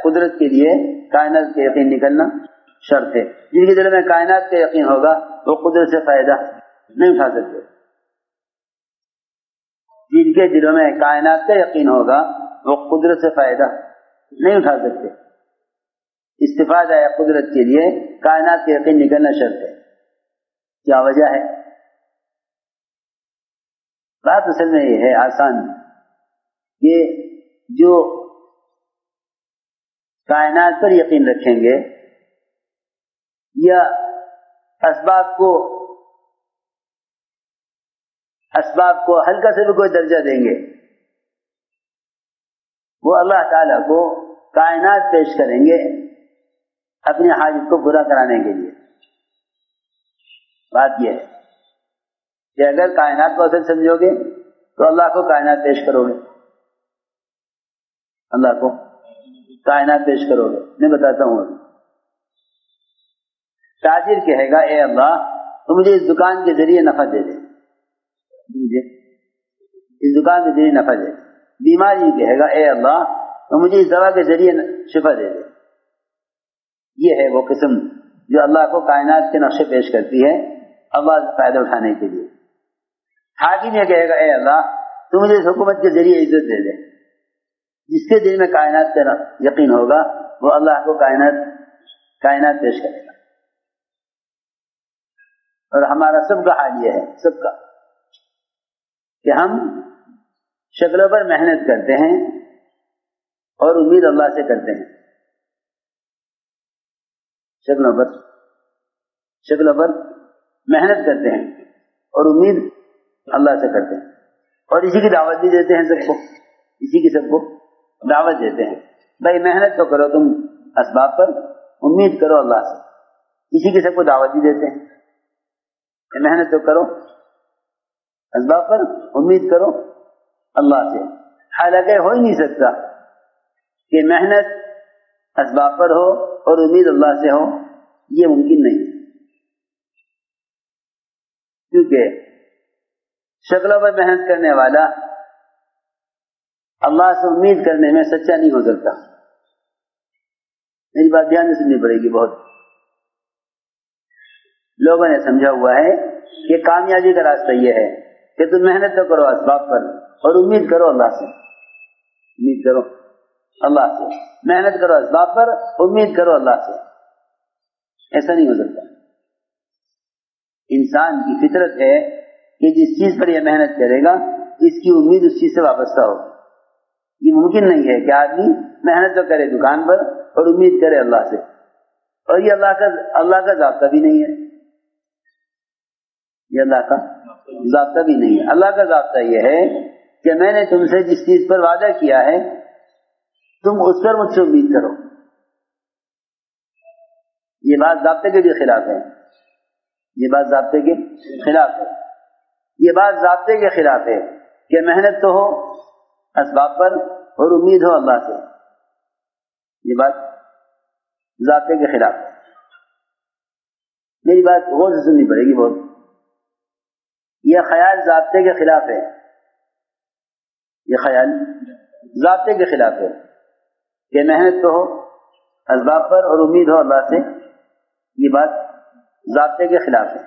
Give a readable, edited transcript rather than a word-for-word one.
قدرت کے لیے کائنات کا یقین نکلنا شرط ہے. جن کے دل میں کائنات کا یقین ہوگا وہ قدرت سے فائدہ نہیں اٹھا سکتے. جن کے دلوں میں کائنات کا یقین ہوگا وہ قدرت سے فائدہ نہیں اٹھا سکتے. استفادہ ہے قدرت کے لیے کائنات کا یقین نکلنا شرط ہے. کیا وجہ ہے؟ بات اصل میں یہ ہے آسان کہ جو کائنات پر یقین رکھیں گے یا اسباب کو ہلکا سے بھی کوئی درجہ دیں گے، وہ اللہ تعالیٰ کو کائنات پیش کریں گے اپنی حاجت کو پورا کرانے کے لیے. بات یہ ہے کہ اگر کائنات کو اصل سمجھو گے تو اللہ کو کائنات پیش کرو گے. اللہ کو کائنات پیش کرو گے. میں بتاتا ہوں. تاجر کہے گا اے اللہ تو مجھے اس دکان کے ذریعے نفع دے دے، مجھے اس دکان کے ذریعے نفع دے دے. بیماری کہے گا اے اللہ تو مجھے اس دوا کے ذریعے شفا دے دے. یہ ہے وہ قسم جو اللہ کو کائنات کے نقشے پیش کرتی ہے اللہ سے فائدہ اٹھانے کے لیے. حاکم یہ کہے گا اے اللہ تو مجھے اس حکومت کے ذریعے عزت دے دے. جس کے دل میں کائنات کا یقین ہوگا وہ اللہ کو کائنات پیش کرے گا. اور ہمارا سب کا حال یہ ہے، سب کا، کہ ہم شکلوں پر محنت کرتے ہیں اور امید اللہ سے کرتے ہیں. شکلوں پر محنت کرتے ہیں اور امید اللہ سے کرتے ہیں. اور اسی کی دعوت بھی دیتے ہیں سب کو، اسی کی سب کو دعوت دیتے ہیں بھائی محنت تو کرو تم اسباب پر، امید کرو اللہ سے. اسی کی سب کو دعوت بھی دیتے ہیں کہ محنت تو کرو اسباب پر، امید کرو اللہ سے. حالانکہ ہو ہی نہیں سکتا کہ محنت اسباب پر ہو اور امید اللہ سے ہو، یہ ممکن نہیں ہے. کیونکہ شکلوں پر محنت کرنے والا اللہ سے امید کرنے میں سچا نہیں ہو سکتا. میری بات دھیان سے سننی پڑے گی. بہت لوگوں نے سمجھا ہوا ہے کہ کامیابی کا راستہ یہ ہے کہ تم محنت تو کرو اسباب پر اور امید کرو اللہ سے. امید کرو اللہ سے، محنت کرو اسباب پر، امید کرو اللہ سے. ایسا نہیں ہو سکتا. انسان کی فطرت ہے کہ جس چیز پر یہ محنت کرے گا اس کی امید اس چیز سے وابستہ ہو. یہ ممکن نہیں ہے کہ آدمی محنت تو کرے دکان پر اور امید کرے اللہ سے. اور یہ اللہ کا ضابطہ بھی نہیں ہے. یہ اللہ کا ضابطہ بھی نہیں ہے. اللہ کا ضابطہ یہ ہے کہ میں نے تم سے جس چیز پر وعدہ کیا ہے تم اس پر مجھ سے امید کرو. یہ بات ضابطے کے بھی خلاف ہے. یہ بات ضابطے کے خلاف ہے. یہ بات ضابطے کے خلاف ہے کہ محنت تو ہو اسباب پر اور امید ہو اللہ سے. یہ بات ضابطے کے خلاف ہے. میری بات غور سے سننی پڑے گی بہت. یہ خیال ضابطے کے خلاف ہے. یہ خیال ضابطے کے خلاف ہے کہ محنت تو ہو اسباب پر اور امید ہو اللہ سے. یہ بات ضابطے کے خلاف ہے.